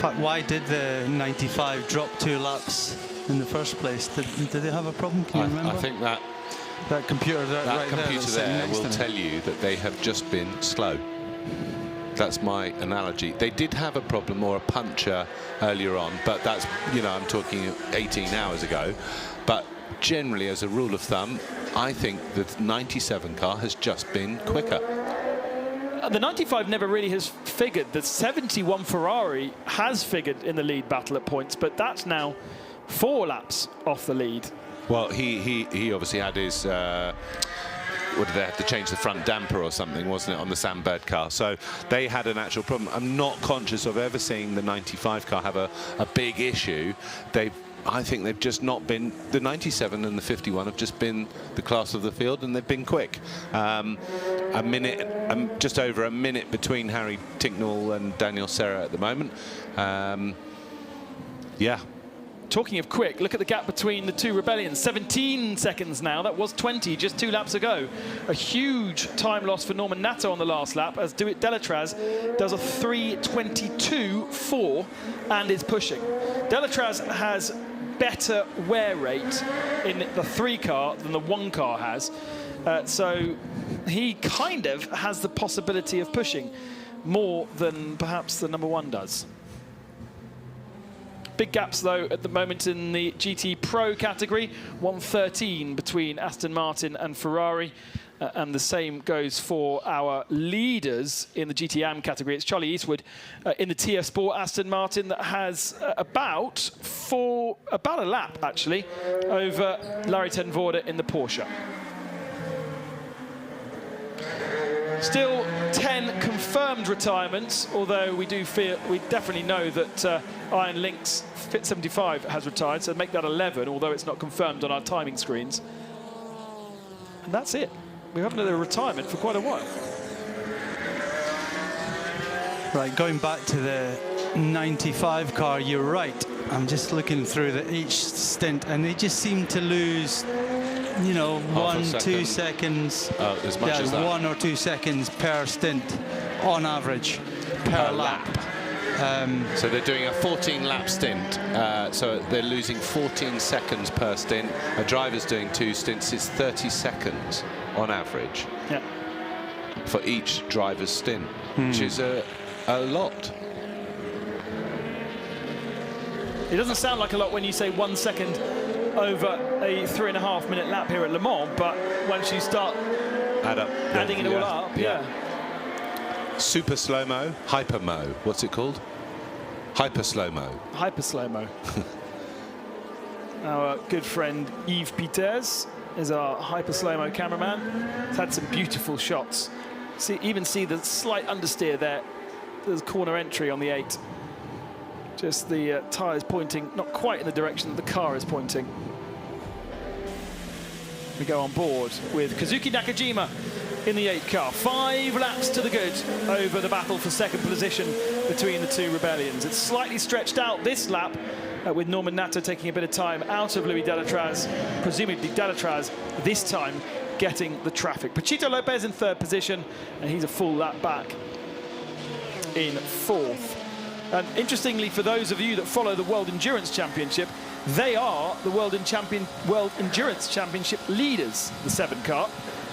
fact, why did the 95 drop 2 laps in the first place? Did they have a problem? Can you remember? I think that computer there will tell you that they have just been slow. That's my analogy. They did have a problem or a puncture earlier on, but that's, you know, I'm talking 18 hours ago. But generally, as a rule of thumb, I think the 97 car has just been quicker. The 95 never really has figured. The 71 Ferrari has figured in the lead battle at points, but that's now 4 laps off the lead. Well, he obviously had his, what did they have to change the front damper or something, wasn't it, on the Sam Bird car? So they had an actual problem. I'm not conscious of ever seeing the 95 car have a big issue. I think they've just not been, the 97 and the 51 have just been the class of the field, and they've been quick. A minute, just over a minute between Harry Tincknell and Daniel Serra at the moment. Yeah. Talking of quick, look at the gap between the 2 Rebellions. 17 seconds now. That was 20 just 2 laps ago. A huge time loss for Norman Nato on the last lap, as Delatraz does a 3:22.4 and is pushing. Delatraz has better wear rate in the 3 car than the 1 car has. So he kind of has the possibility of pushing more than perhaps the number 1 does. Big gaps, though, at the moment in the GT Pro category. 1:13 between Aston Martin and Ferrari. And the same goes for our leaders in the GTM category. It's Charlie Eastwood in the TF Sport Aston Martin that has about a lap, actually, over Larry ten Voorde in the Porsche. Still 10 confirmed retirements, although we definitely know that Iron Lynx Fit 75 has retired, so make that 11, although it's not confirmed on our timing screens. And that's it. We haven't had a retirement for quite a while. Right, going back to the 95 car, you're right. I'm just looking through each stint, and they just seem to lose, you know, 1-2 seconds. As much as that. 1 or 2 seconds per stint on average per lap. So they're doing a 14-lap stint, so they're losing 14 seconds per stint. A driver's doing 2 stints. It's 30 seconds on average for each driver's stint, which is a lot. It doesn't sound like a lot when you say 1 second over a 3.5-minute lap here at Le Mans, but once you start adding it all up, Super slow-mo, hyper-mo. What's it called? Hyper slow-mo. Hyper slow-mo. Our good friend Yves Peters is our hyper slow-mo cameraman. He's had some beautiful shots. Even see the slight understeer there. There's corner entry on the 8. Just the tyres pointing not quite in the direction that the car is pointing. We go on board with Kazuki Nakajima in the 8 car. 5 laps to the good over the battle for second position between the 2 Rebellions. It's slightly stretched out this lap with Norman Nato taking a bit of time out of Louis Delatraz, presumably Delatraz this time getting the traffic. Pachito Lopez in 3rd position, and he's a full lap back in 4th. And interestingly, for those of you that follow the World Endurance Championship, they are the World Endurance Championship leaders, the 7 car.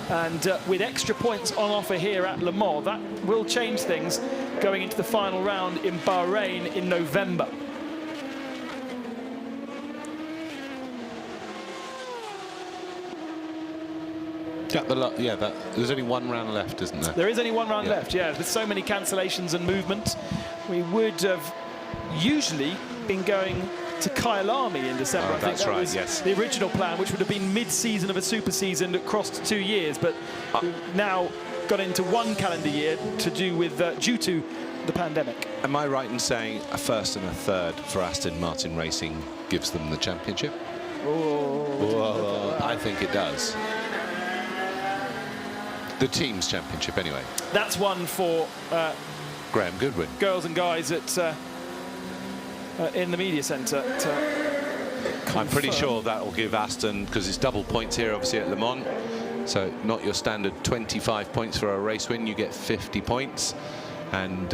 And with extra points on offer here at Le Mans, that will change things going into the final round in Bahrain in November. There's only 1 round left, isn't there? There is only 1 round left, yeah. With so many cancellations and movement, we would have usually been going to Kyalami in December. I think that was the original plan, which would have been mid-season of a super season that crossed 2 years, but we've now got into 1 calendar year due to the pandemic. Am I right in saying a 1st and a 3rd for Aston Martin Racing gives them the championship? I think it does. The team's championship, anyway. That's one for Graham Goodwin. Girls and guys at in the media centre. I'm pretty sure that will give Aston, because it's double points here, obviously, at Le Mans. So not your standard 25 points for a race win. You get 50 points. and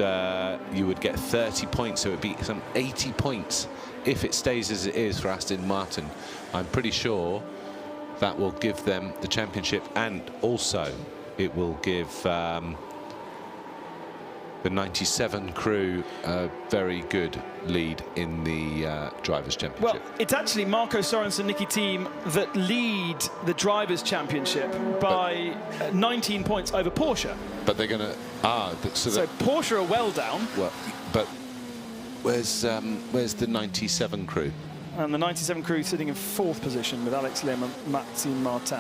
you would get 30 points, so it would be some 80 points if it stays as it is for Aston Martin. I'm pretty sure that will give them the championship, and also it will give the 97 crew a very good lead in the Drivers' Championship. Well, it's actually Marco Sorensen Nicky team that lead the Drivers' Championship by 19 points over Porsche. But they're going to... So Porsche are well down. Well, but where's the 97 crew? And the 97 crew sitting in 4th position with Alex Lim and Maxime Martin.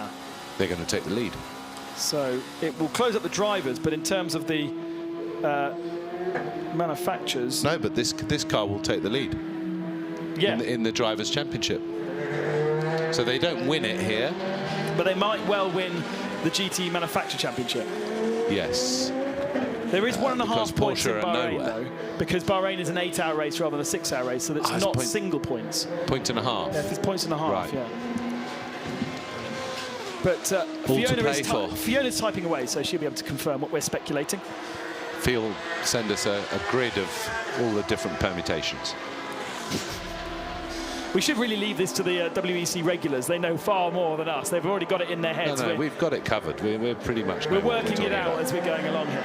They're going to take the lead. So it will close up the drivers, but in terms of the manufacturers... No, but this car will take the lead. Yeah. In the Drivers' Championship. So they don't win it here. But they might well win the GT Manufacturer Championship. Yes. There is 1.5 points in Bahrain, nowhere. though, because Bahrain is an 8-hour race rather than a 6-hour race, so it's not single points. Point and a half. Yeah, it's points and a half, right. yeah. But Fiona's typing away, so she'll be able to confirm what we're speculating. Phil, send us a grid of all the different permutations. We should really leave this to the WEC regulars. They know far more than us. They've already got it in their heads. No, we've got it covered. We're pretty much... We're working it out as we're going along here.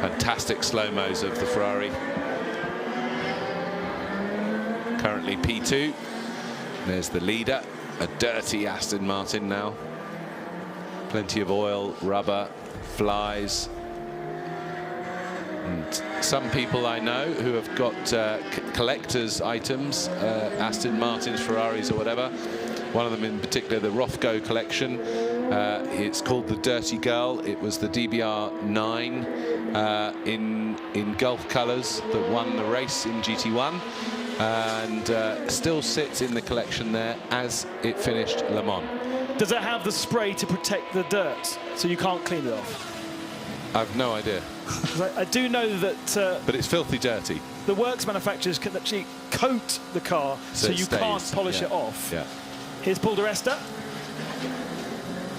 Fantastic slow-mos of the Ferrari. Currently P2. There's the leader, a dirty Aston Martin now. Plenty of oil, rubber, flies. And some people I know who have got collector's items, Aston Martins, Ferraris or whatever. One of them in particular, the Rothko collection. It's called the Dirty Girl. It was the DBR 9 in Gulf colours that won the race in GT1. And still sits in the collection there as it finished Le Mans. Does it have the spray to protect the dirt so you can't clean it off? I've no idea. I do know that... but it's filthy dirty. The works manufacturers can actually coat the car so you can't polish it off. Yeah. Here's Paul di Resta.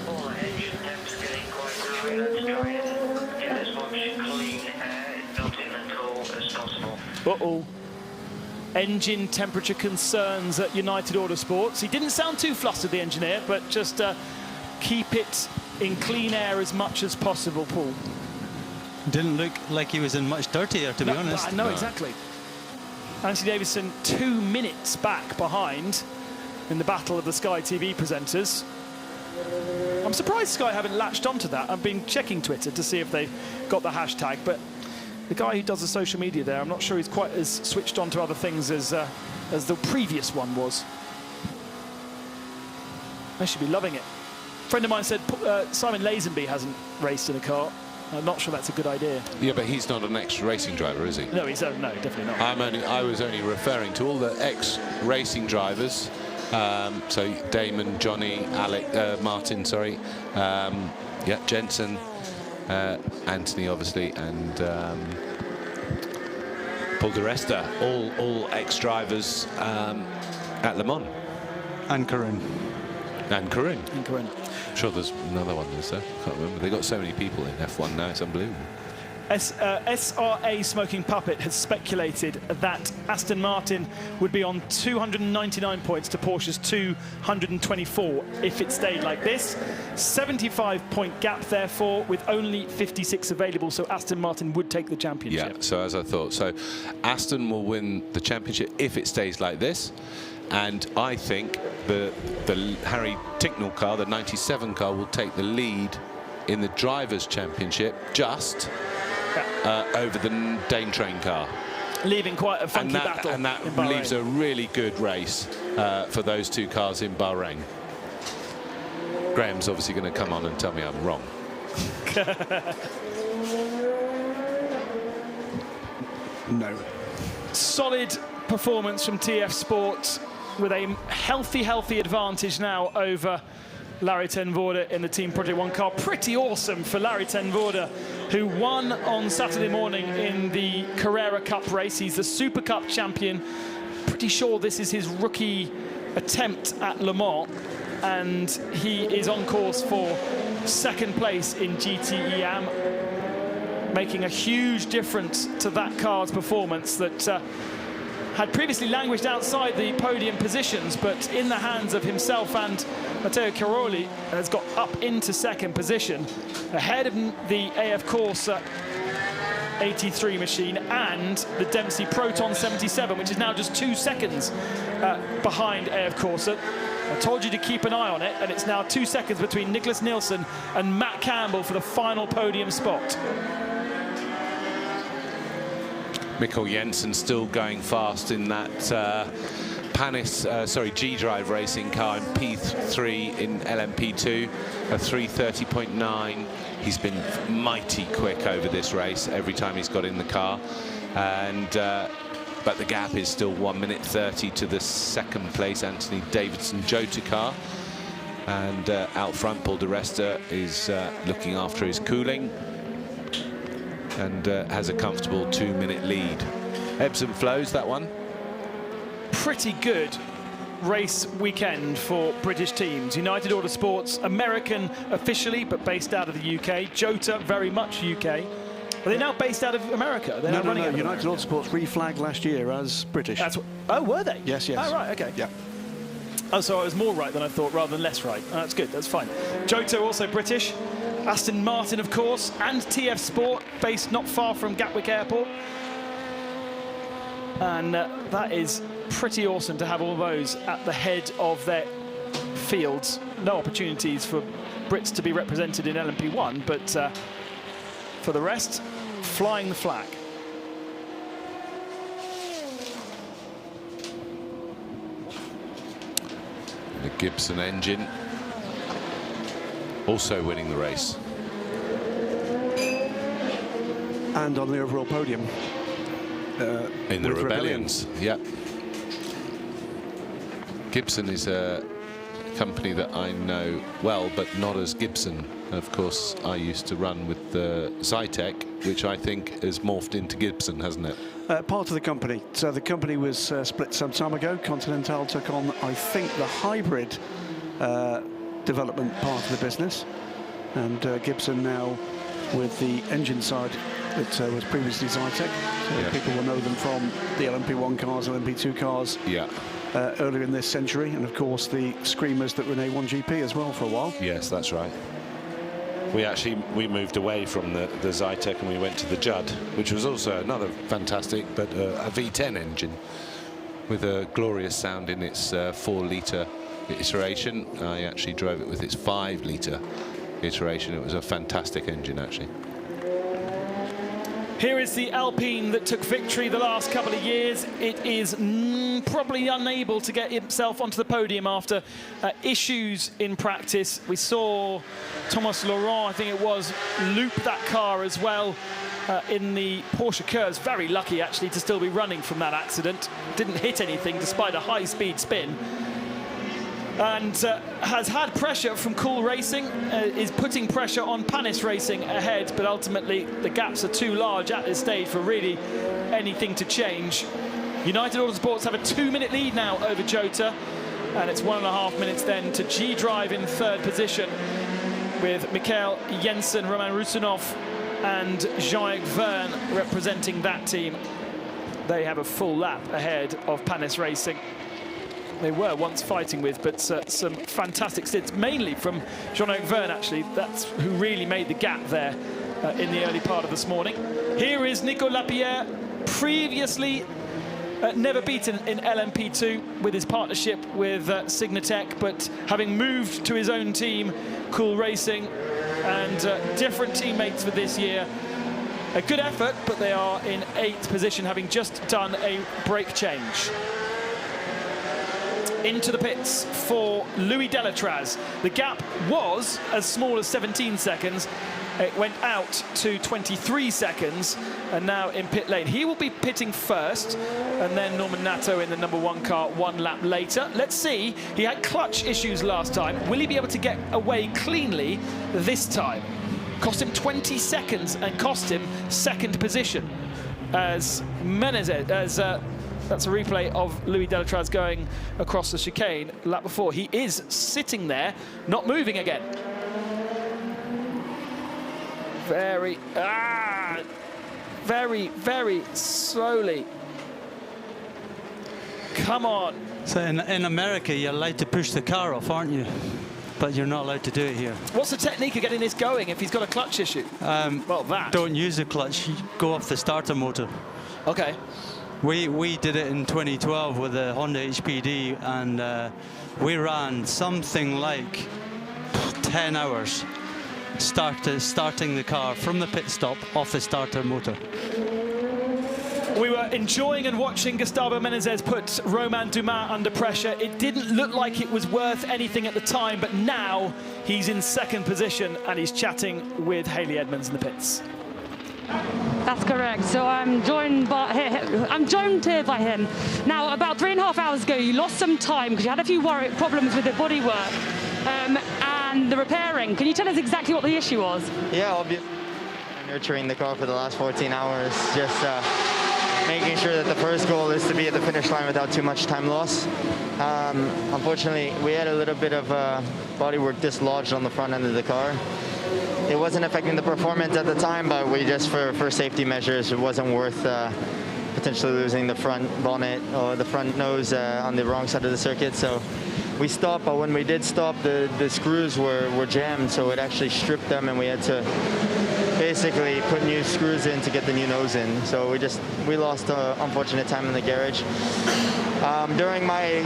All engine temps getting quite low. Let's try it. Get as much clean air not in at all as possible. Uh-oh. Engine temperature concerns at United Autosports. He didn't sound too flustered, the engineer, but just keep it in clean air as much as possible, Paul. Didn't look like he was in much dirtier, to be honest. No, exactly. Anthony Davidson 2 minutes back behind in the battle of the Sky TV presenters. I'm surprised Sky haven't latched onto that. I've been checking Twitter to see if they've got the hashtag, but the guy who does the social media there, I'm not sure he's quite as switched on to other things as the previous one was. They should be loving it. A friend of mine said Simon Lazenby hasn't raced in a car. I'm not sure that's a good idea. Yeah, but he's not an ex-racing driver, is he? No, he's no, definitely not. I was only referring to all the ex-racing drivers. So Damon, Johnny, Alec, Martin, sorry, yeah, Jensen, Anthony, obviously, and Paul di Resta, all ex-drivers at Le Mans. And Karun. And Karun. And Karun. I'm sure there's another one, is there? I can't remember. They've got so many people in F1 now, it's unbelievable. SRA Smoking Puppet has speculated that Aston Martin would be on 299 points to Porsche's 224 if it stayed like this. 75-point gap, therefore, with only 56 available, so Aston Martin would take the championship. Yeah, so as I thought. So Aston will win the championship if it stays like this. And I think the Harry Ticknell car, the 97 car, will take the lead in the Drivers' Championship just over the Dane Train car. Leaving quite a funky battle. And that leaves a really good race for those two cars in Bahrain. Graham's obviously going to come on and tell me I'm wrong. No. Solid performance from TF Sport with a healthy advantage now over Larry ten Voorde in the Team Project One car. Pretty awesome for Larry ten Voorde, who won on Saturday morning in the Carrera Cup race. He's the Super Cup champion. Pretty sure this is his rookie attempt at Le Mans, and he is on course for second place in GTEM, making a huge difference to that car's performance that had previously languished outside the podium positions, but in the hands of himself and Matteo Caroli has got up into second position, ahead of the AF Corsa 83 machine and the Dempsey Proton 77, which is now just 2 seconds behind AF Corsa. I told you to keep an eye on it, and it's now 2 seconds between Nicholas Nielsen and Matt Campbell for the final podium spot. Mikkel Jensen still going fast in that G-Drive racing car in P3 in LMP2, a 3:30.9. He's been mighty quick over this race every time he's got in the car, and but the gap is still 1:30 to the second place Anthony Davidson Jota car. And out front, Paul de Resta is looking after his cooling and has a comfortable 2-minute lead. Ebbs and flows, that one. Pretty good race weekend for British teams. United Autosports, American officially, but based out of the UK. Jota, very much UK. Are they now based out of America? They're No. United Autosports reflagged last year as British. That's what, oh, were they? Yes. Oh, right, okay. Yeah. Oh, so I was more right than I thought, rather than less right. Oh, that's good, that's fine. Jota also British. Aston Martin, of course, and TF Sport, based not far from Gatwick Airport. And that is pretty awesome to have all those at the head of their fields. No opportunities for Brits to be represented in LMP1, but for the rest, flying the flag. The Gibson engine also winning the race. And on the overall podium. In the with Rebellions, yeah. Gibson is a company that I know well, but not as Gibson. Of course, I used to run with the Zytec, which I think has morphed into Gibson, hasn't it? Part of the company. So the company was split some time ago. Continental took on, I think, the hybrid development part of the business, and Gibson now with the engine side that was previously Zytec. So Yeah. people will know them from the LMP1 cars, LMP2 cars. Yeah. Earlier in this century, and of course the screamers that Renault won GP as well for a while. Yes, that's right. We moved away from the Zytec and we went to the Judd, which was also another fantastic, but a V10 engine with a glorious sound in its 4-litre iteration. I actually drove it with its 5-litre iteration. It was a fantastic engine, actually. Here is the Alpine that took victory the last couple of years. It is probably unable to get itself onto the podium after issues in practice. We saw Thomas Laurent, I think it was, loop that car as well in the Porsche curves. Very lucky, actually, to still be running from that accident. Didn't hit anything despite a high-speed spin. And has had pressure from Cool Racing, is putting pressure on Panis Racing ahead, but ultimately the gaps are too large at this stage for really anything to change. United Autosports have a 2-minute lead now over Jota, and it's 1.5 minutes then to G-Drive in third position with Mikkel Jensen, Roman Rusinov and Jean-Eric Verne representing that team. They have a full lap ahead of Panis Racing. They were once fighting with, but some fantastic stints, mainly from Jean-Eric Verne, actually. That's who really made the gap there in the early part of this morning. Here is Nico Lapierre, previously never beaten in LMP2 with his partnership with Signatech, but having moved to his own team, Cool Racing, and different teammates for this year. A good effort, but they are in 8th position, having just done a brake change. Into the pits for Louis Delatraz. The gap was as small as 17 seconds. It went out to 23 seconds, and now in pit lane. He will be pitting first, and then Norman Nato in the #1 car 1 lap later. Let's see. He had clutch issues last time. Will he be able to get away cleanly this time? Cost him 20 seconds and cost him 2nd position. As Menezes, that's a replay of Louis Delatraz going across the chicane lap before. He is sitting there, not moving again. very, very slowly. Come on. So in America, you're allowed to push the car off, aren't you? But you're not allowed to do it here. What's the technique of getting this going if he's got a clutch issue? Well, that. Don't use the clutch. You go off the starter motor. Okay. We did it in 2012 with the Honda HPD, and we ran something like 10 hours starting the car from the pit stop off the starter motor. We were enjoying and watching Gustavo Menezes put Romain Dumas under pressure. It didn't look like it was worth anything at the time, but now he's in second position and he's chatting with Haley Edmonds in the pits. That's correct. So I'm joined here by him. Now, about 3.5 hours ago, you lost some time because you had a few problems with the bodywork and the repairing. Can you tell us exactly what the issue was? Yeah, obviously, nurturing the car for the last 14 hours, just making sure that the first goal is to be at the finish line without too much time loss. Unfortunately, we had a little bit of bodywork dislodged on the front end of the car. It wasn't affecting the performance at the time, but we just, for safety measures, it wasn't worth potentially losing the front bonnet or the front nose on the wrong side of the circuit. So we stopped, but when we did stop, the screws were jammed, so it actually stripped them, and we had to basically put new screws in to get the new nose in. So we lost unfortunate time in the garage. During my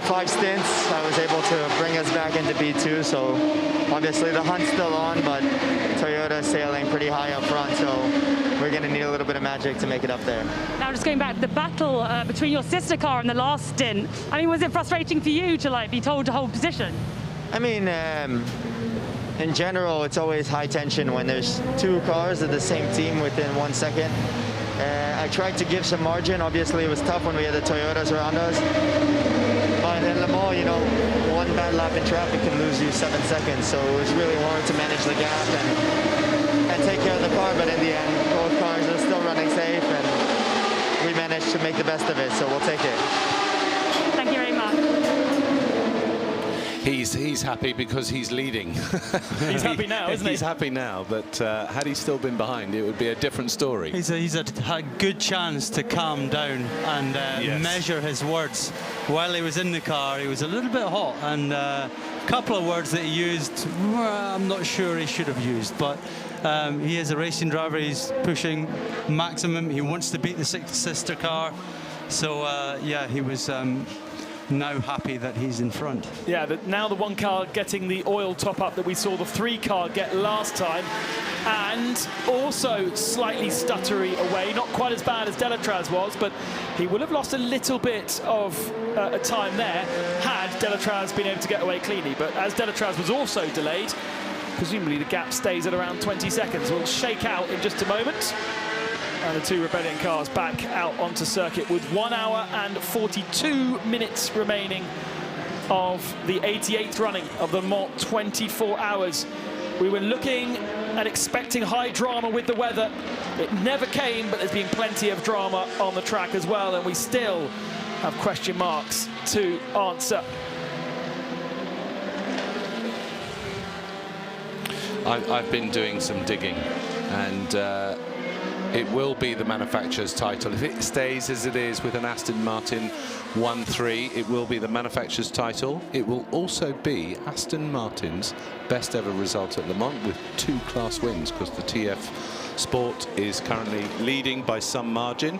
5 stints, I was able to bring us back into B2. So obviously the hunt's still on, but Toyota's sailing pretty high up front. So we're going to need a little bit of magic to make it up there. Now, just going back to the battle between your sister car and the last stint. I mean, was it frustrating for you to be told to hold position? I mean, in general, it's always high tension when there's 2 cars of the same team within 1 second. I tried to give some margin. Obviously, it was tough when we had the Toyotas around us. But in Le Mans, you know, 1 bad lap in traffic can lose you 7 seconds. So it was really hard to manage the gap and take care of the car. But in the end, both cars are still running safe, and we managed to make the best of it. So we'll take it. Thank you very much. He's happy because he's leading. He's happy now, isn't he? He's happy now, but had he still been behind, it would be a different story. He's had a good chance to calm down and measure his words. While he was in the car, he was a little bit hot, and a couple of words that he used, I'm not sure he should have used, but he is a racing driver. He's pushing maximum. He wants to beat the sister car. So, yeah, he was now happy that he's in front. Yeah, now the 1 car getting the oil top up that we saw the 3 car get last time, and also slightly stuttery away, not quite as bad as Delatraz was, but he will have lost a little bit of time there had Delatraz been able to get away cleanly. But as Delatraz was also delayed, presumably the gap stays at around 20 seconds. We'll shake out in just a moment. And the 2 Rebellion cars back out onto circuit with 1 hour and 42 minutes remaining of the 88th running of the Mans 24 hours. We were looking and expecting high drama with the weather. It never came, but there's been plenty of drama on the track as well, and we still have question marks to answer. I've been doing some digging, and it will be the manufacturer's title. If it stays as it is with an Aston Martin 1.3, it will be the manufacturer's title. It will also be Aston Martin's best ever result at Le Mans with 2 class wins, because the TF Sport is currently leading by some margin,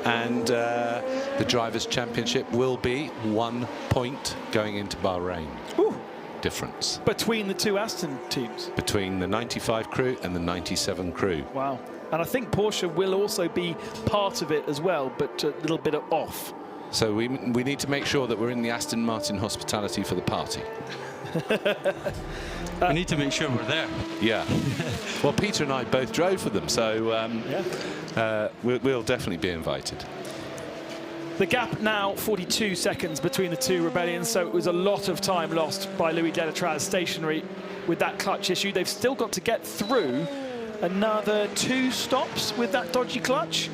and the Drivers' Championship will be 1 point going into Bahrain. Ooh. Difference between the 2 Aston teams, between the 95 crew and the 97 crew. Wow. And I think Porsche will also be part of it as well, but a little bit off. So we need to make sure that we're in the Aston Martin hospitality for the party. We need to make sure we're there. Yeah. Well, Peter and I both drove for them, so we'll definitely be invited. The gap now 42 seconds between the 2 Rebellions, so it was a lot of time lost by Louis Delatraz stationary with that clutch issue. They've still got to get through another 2 stops with that dodgy clutch.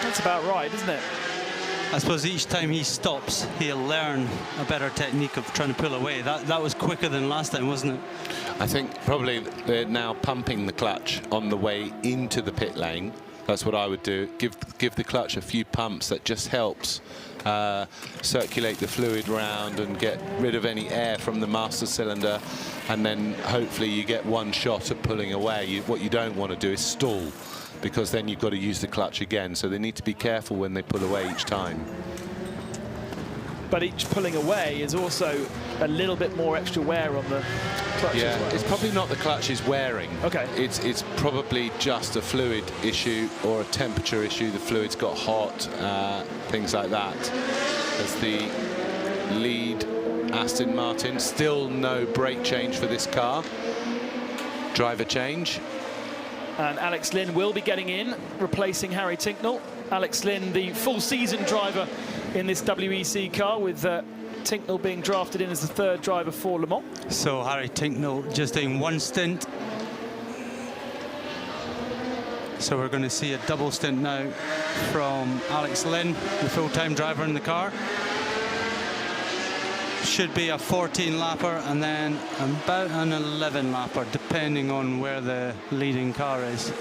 That's about right, isn't it? I suppose each time he stops, he'll learn a better technique of trying to pull away. That was quicker than last time, wasn't it? I think probably they're now pumping the clutch on the way into the pit lane. That's what I would do. Give the clutch a few pumps. That just helps circulate the fluid round and get rid of any air from the master cylinder, and then hopefully you get one shot at pulling away. What you don't want to do is stall, because then you've got to use the clutch again. So they need to be careful when they pull away each time. But each pulling away is also a little bit more extra wear on the clutch Yeah, as well. it's probably not the clutch is wearing. Okay. It's probably just a fluid issue or a temperature issue. The fluid's got hot, things like that. As the lead Aston Martin, still no brake change for this car. Driver change. And Alex Lynn will be getting in, replacing Harry Tincknell. Alex Lynn, the full season driver in this WEC car, with Tincknell being drafted in as the third driver for Le Mans. So Harry Tincknell just doing one stint. So we're going to see a double stint now from Alex Lynn, the full-time driver in the car. Should be a 14-lapper and then about an 11-lapper, depending on where the leading car is.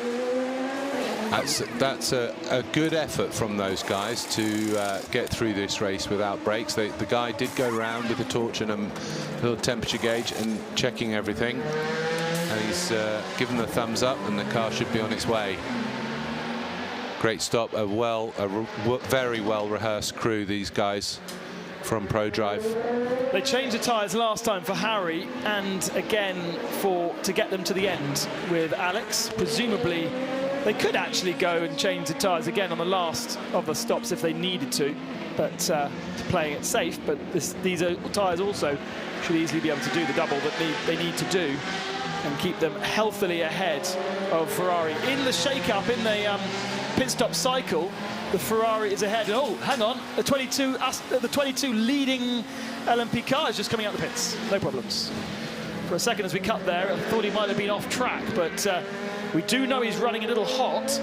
That's a good effort from those guys to get through this race without brakes. The guy did go around with a torch and a little temperature gauge and checking everything. And he's given the thumbs up, and the car should be on its way. Great stop, a very well rehearsed crew, these guys from ProDrive. They changed the tyres last time for Harry, and again to get them to the end with Alex. Presumably they could actually go and change the tyres again on the last of the stops if they needed to, but playing it safe. But these tyres also should easily be able to do the double that they need to do and keep them healthily ahead of Ferrari. In the shake-up, in the pit stop cycle, the Ferrari is ahead. Oh, hang on, the 22 leading LMP car is just coming out the pits. No problems. For a second as we cut there, I thought he might have been off track, but we do know he's running a little hot.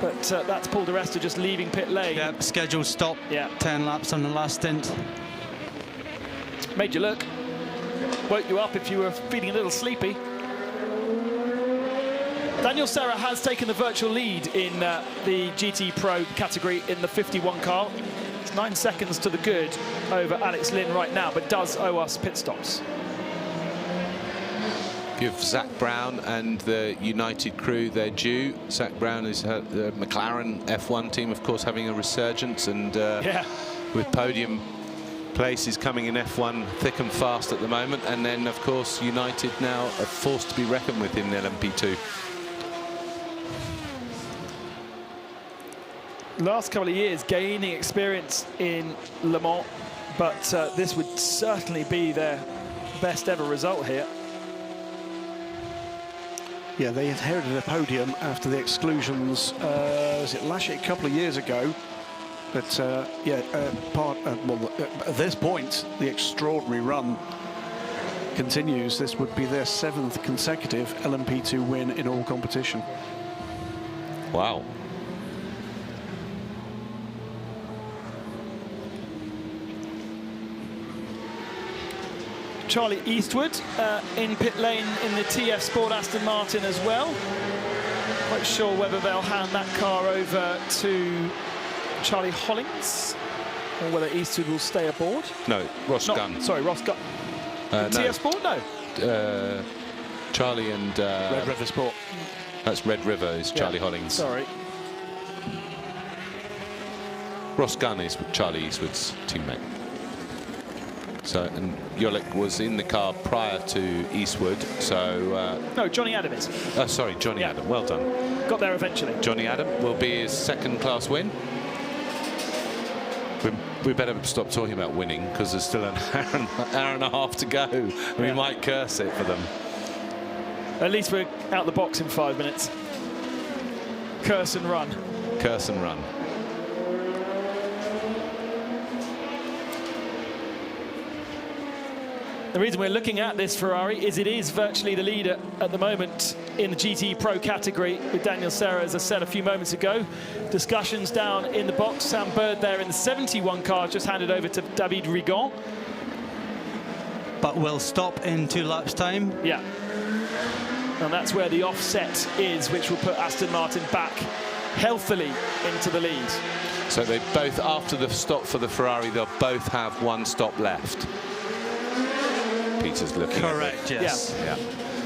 But that's Paul di Resta just leaving pit lane. Yep, scheduled stop. Yeah. 10 laps on the last stint. Made you look. Woke you up if you were feeling a little sleepy. Daniel Serra has taken the virtual lead in the GT Pro category in the 51 car. It's 9 seconds to the good over Alex Lynn right now, but does owe us pit stops. Give Zach Brown and the United crew their due. Zach Brown is the McLaren F1 team, of course, having a resurgence, and with podium places coming in F1 thick and fast at the moment. And then, of course, United now are forced to be reckoned with in LMP2. Last couple of years gaining experience in Le Mans, but this would certainly be their best ever result here. Yeah, they inherited a podium after the exclusions, was it last year, a couple of years ago? But at this point, the extraordinary run continues. This would be their 7th consecutive LMP2 win in all competition. Wow. Charlie Eastwood in pit lane in the TF Sport Aston Martin as well. Quite sure whether they'll hand that car over to Charlie Hollings or whether Eastwood will stay aboard. No, Ross Gunn. Sorry, Ross Gunn. TF Sport? No. Charlie and... Red River Sport. That's Red River, is Charlie Hollings. Sorry. Ross Gunn is Charlie Eastwood's teammate. So, and Jolik was in the car prior to Eastwood, so... no, Johnny Adam is. Sorry, Johnny Adam, well done. Got there eventually. Johnny Adam will be his 2nd class win. We better stop talking about winning, because there's still an hour and a half to go. We might curse it for them. At least we're out the box in 5 minutes. Curse and run. Curse and run. The reason we're looking at this Ferrari is it is virtually the leader at the moment in the GT Pro category with Daniel Serra, as I said a few moments ago. Discussions down in the box. Sam Bird there in the 71 car just handed over to David Rigon. but will stop in 2 laps' time. Yeah. And that's where the offset is, which will put Aston Martin back healthily into the lead. So they both, after the stop for the Ferrari, they'll both have 1 stop left. Peter's looking Correct, at it. yes. Yeah.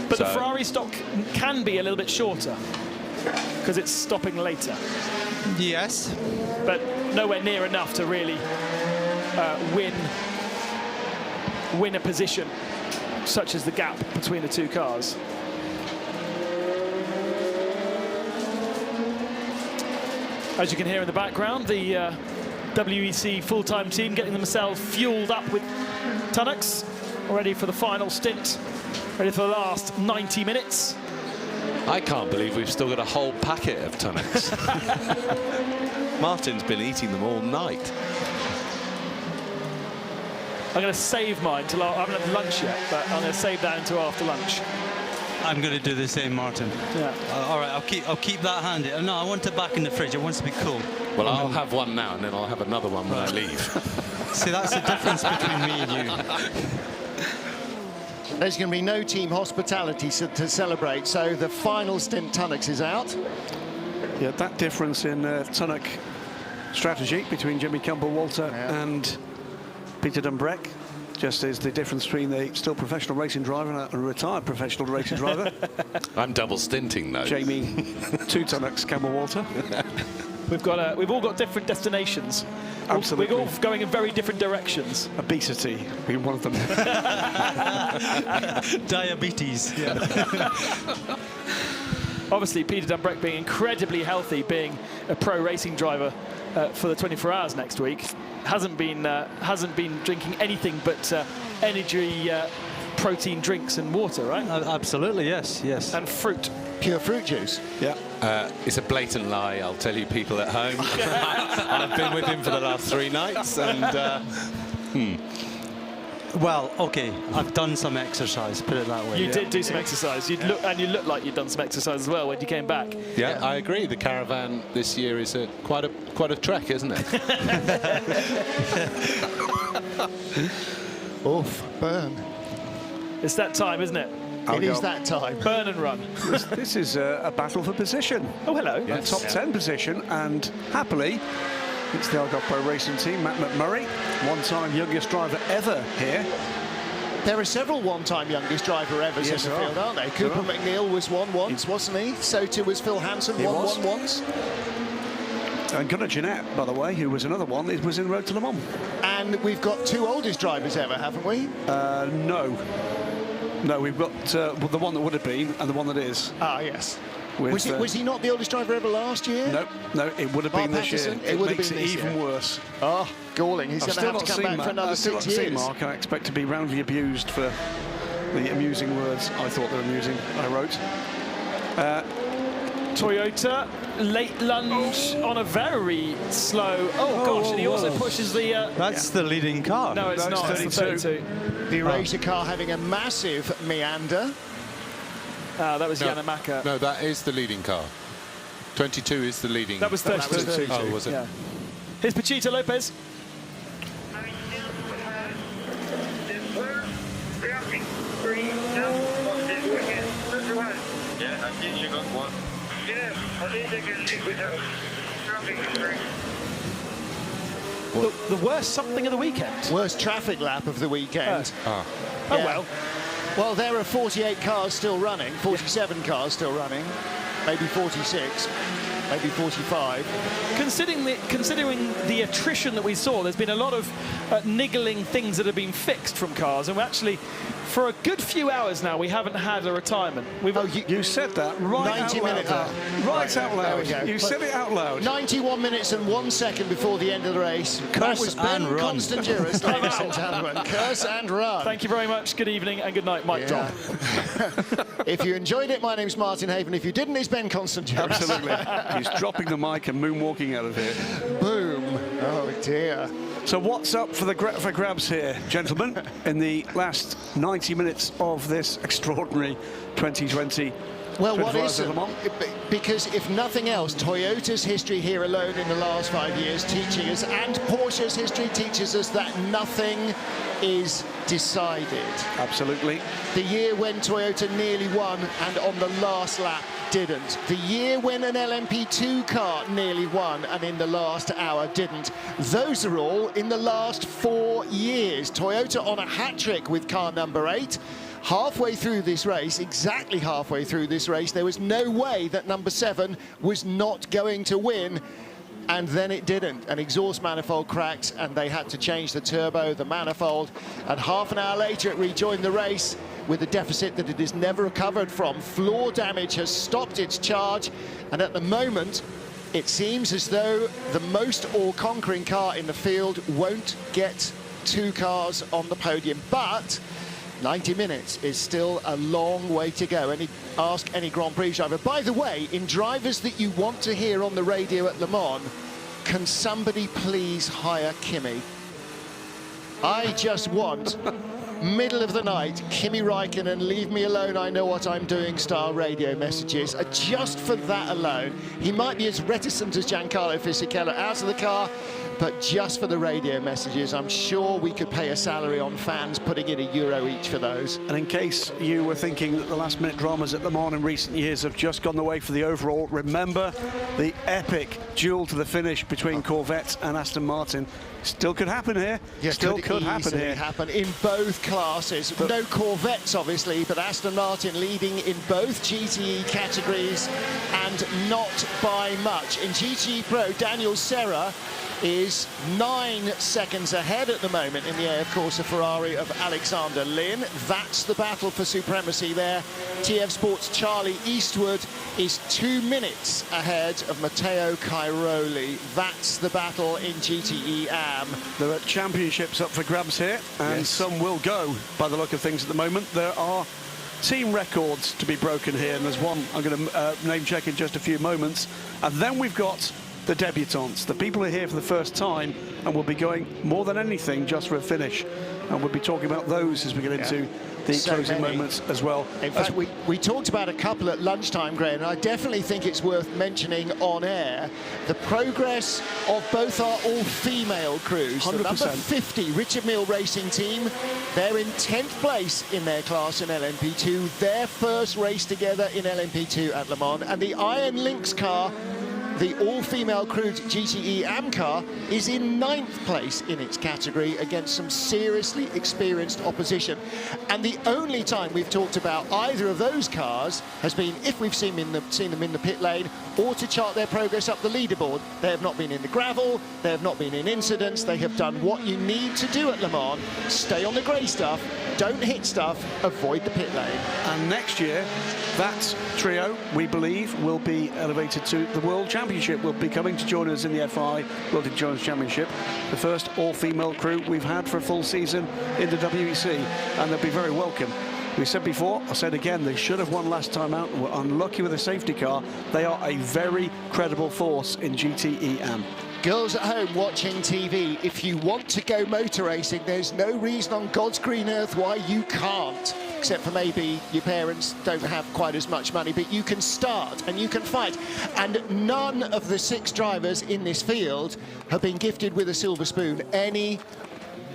But the Ferrari stop can be a little bit shorter because it's stopping later. Yes. But nowhere near enough to really win a position such as the gap between the 2 cars. As you can hear in the background, the WEC full-time team getting themselves fueled up with Tunnocks, ready for the final stint, ready for the last 90 minutes. I can't believe we've still got a whole packet of Tunnocks. Martin's been eating them all night. I'm going to save mine till I haven't had lunch yet, but I'm going to save that until after lunch. I'm going to do the same, Martin. Yeah. All right, I'll keep that handy. No, I want it back in the fridge. I want it to be cool. Well, I'll have one now, and then I'll have another one when I leave. See, that's the difference between me and you. There's going to be no team hospitality to celebrate, so the final stint Tunnocks is out. Yeah, that difference in Tunnock strategy between Jimmy Campbell-Walter and Peter Dumbreck just is the difference between the still professional racing driver and a retired professional racing driver. I'm double stinting, though. Jamie, 2 Tunnocks, Campbell-Walter. We've all got different destinations. Absolutely. We're all going in very different directions. Obesity being one of them. Diabetes. Yeah. Obviously, Peter Dumbreck being incredibly healthy, being a pro racing driver for the 24 Hours next week, hasn't been drinking anything but energy, protein drinks and water, right? Absolutely, yes, yes. And fruit. Pure fruit juice. Yeah. It's a blatant lie, I'll tell you people at home. I've been with him for the last 3 nights, and Well, okay, I've done some exercise, put it that way. You did do some exercise. You look like you'd done some exercise as well when you came back. yeah, I agree. The caravan this year is quite a trek, isn't it? Oof, burn. It's that time, isn't it? It is that time. Burn and run. This is a battle for position. Oh, hello. A top 10 position, and happily, it's the Argyle Pro Racing team. Matt McMurray, 1-time youngest driver ever here. There are several one-time youngest driver evers Yes, in the there field, are. aren't they? Cooper McNeil was one once, wasn't he? So too was Phil Hanson, He was. one once. And Gunnar Jeanette, by the way, who was another one, it was in Road to Le Mans. And we've got 2 oldest drivers ever, haven't we? No. No, we've got the one that would have been and the one that is. Ah, yes. With, Was he not the oldest driver ever last year? No, it would have been this year. Patterson? It would have makes been it this even year. worse. Oh, galling. He's I've going to have to come back for another I've still 6 not seen years. Mark. I expect to be roundly abused for the amusing words I thought they were amusing, I wrote. Toyota, late lunge on a very slow... Oh, gosh, and he also pushes the... That's the leading car. No, it's not. It's the 32. The Razor car having a massive meander. That was No. Yanamaka. No, that is the leading car. 22 is the leading. That was 32. Oh, was it? Yeah. Here's Pachito Lopez. Yeah, I think you got one. Yeah, I think they can live without The worst something of the weekend. Worst traffic lap of the weekend. Oh, Yeah. well. Well, there are 48 cars still running, 47 cars still running, maybe 46, maybe 45. Considering the attrition that we saw, there's been a lot of niggling things that have been fixed from cars, and we actually, for a good few hours now, we haven't had a retirement. You said that right 90 out loud. minutes. Right out There loud. we go. You said it out loud. 91 minutes and 1 second before the end of the race. That Curse was Ben and run. Constantiouris, ladies and gentlemen. Curse and run. Thank you very much. Good evening and good night, Mike Drop. If you enjoyed it, my name's Martin Haven. If you didn't, it's Ben Constantiouris. Absolutely. He's dropping the mic and moonwalking out of here. Boom. Oh, dear. So what's up for grabs here, gentlemen, in the last 90 minutes of this extraordinary 2020 Well, what 24 is Hours of Le Mans? Because if nothing else, Toyota's history here alone in the last 5 years teaching us, and Porsche's history teaches us that nothing is decided. Absolutely. The year when Toyota nearly won and on the last lap didn't. The year when an LMP2 car nearly won and in the last hour didn't. Those are all in the last 4 years. Toyota on a hat-trick with car number 8. Halfway through this race, exactly halfway through this race, there was no way that number 7 was not going to win. And then it didn't. An exhaust manifold cracked and they had to change the turbo, the manifold. And half an hour later, it rejoined the race with a deficit that it has never recovered from. Floor damage has stopped its charge. And at the moment, it seems as though the most all-conquering car in the field won't get 2 cars on the podium. But 90 minutes is still a long way to go. Ask any Grand Prix driver. By the way, in drivers that you want to hear on the radio at Le Mans, can somebody please hire Kimi? I just want, middle of the night, Kimi Räikkönen, leave me alone, I know what I'm doing style radio messages. Just for that alone. He might be as reticent as Giancarlo Fisichella out of the car, but just for the radio messages, I'm sure we could pay a salary on fans putting in €1 each for those. And in case you were thinking that the last-minute dramas at Le Mans in recent years have just gone the way for the overall, remember the epic duel to the finish between Corvette and Aston Martin. Still could happen here. Yeah, still could happen here. Happen in both classes. But no Corvettes, obviously, but Aston Martin leading in both GTE categories and not by much. In GTE Pro, Daniel Serra is 9 seconds ahead at the moment in the of course, a Ferrari of Alexander Lynn. That's the battle for supremacy there. TF Sports' Charlie Eastwood is 2 minutes ahead of Matteo Cairoli. That's the battle in GTE AM. There are championships up for grabs here, and some will go by the look of things at the moment. There are team records to be broken here, and there's one I'm going to name check in just a few moments. And then we've got the debutantes, the people who are here for the first time and will be going more than anything just for a finish. And we'll be talking about those as we get into the closing moments as well. In fact, we talked about a couple at lunchtime, Graham, and I definitely think it's worth mentioning on air the progress of both our all-female crews. 100%. The number 50 Richard Mille Racing team, they're in 10th place in their class in LMP2, their first race together in LMP2 at Le Mans, and the Iron Lynx car, the all-female crewed GTE AM car, is in 9th place in its category against some seriously experienced opposition. And the only time we've talked about either of those cars has been if we've seen them in the pit lane or to chart their progress up the leaderboard. They have not been in the gravel, they have not been in incidents, they have done what you need to do at Le Mans. Stay on the grey stuff, don't hit stuff, avoid the pit lane. And next year, that trio, we believe, will be elevated to the World Championship. Will be coming to join us in the FI World Endurance Championship. The first all-female crew we've had for a full season in the WEC, and they'll be very welcome. We said before, I said again, they should have won last time out and were unlucky with a safety car. They are a very credible force in GTE AM. Girls at home watching TV, if you want to go motor racing, there's no reason on God's green earth why you can't. Except for maybe your parents don't have quite as much money, but you can start and you can fight. And none of the 6 drivers in this field have been gifted with a silver spoon.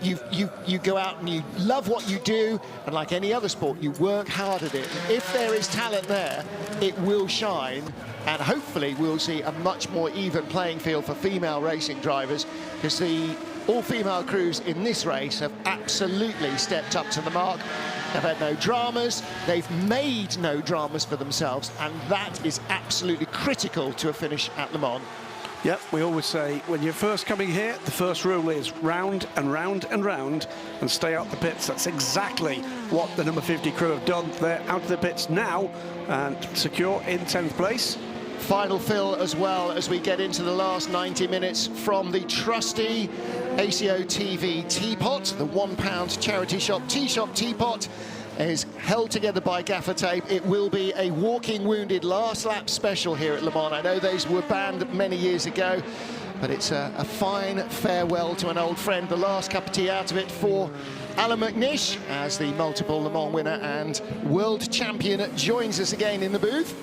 You go out and you love what you do, and like any other sport, you work hard at it. If there is talent there, it will shine, and hopefully we'll see a much more even playing field for female racing drivers, because the all-female crews in this race have absolutely stepped up to the mark. They've had no dramas, they've made no dramas for themselves, and that is absolutely critical to a finish at Le Mans. Yep, we always say, when you're first coming here, the first rule is round and round and round and stay out the pits. That's exactly what the number 50 crew have done. They're out of the pits now and secure in 10th place. Final fill as well as we get into the last 90 minutes from the trusty ACO TV teapot, the £1 charity shop tea-shop teapot, is held together by gaffer tape. It will be a walking wounded last lap special here at Le Mans. I know those were banned many years ago, but it's a fine farewell to an old friend. The last cup of tea out of it for Alan McNish, as the multiple Le Mans winner and world champion joins us again in the booth.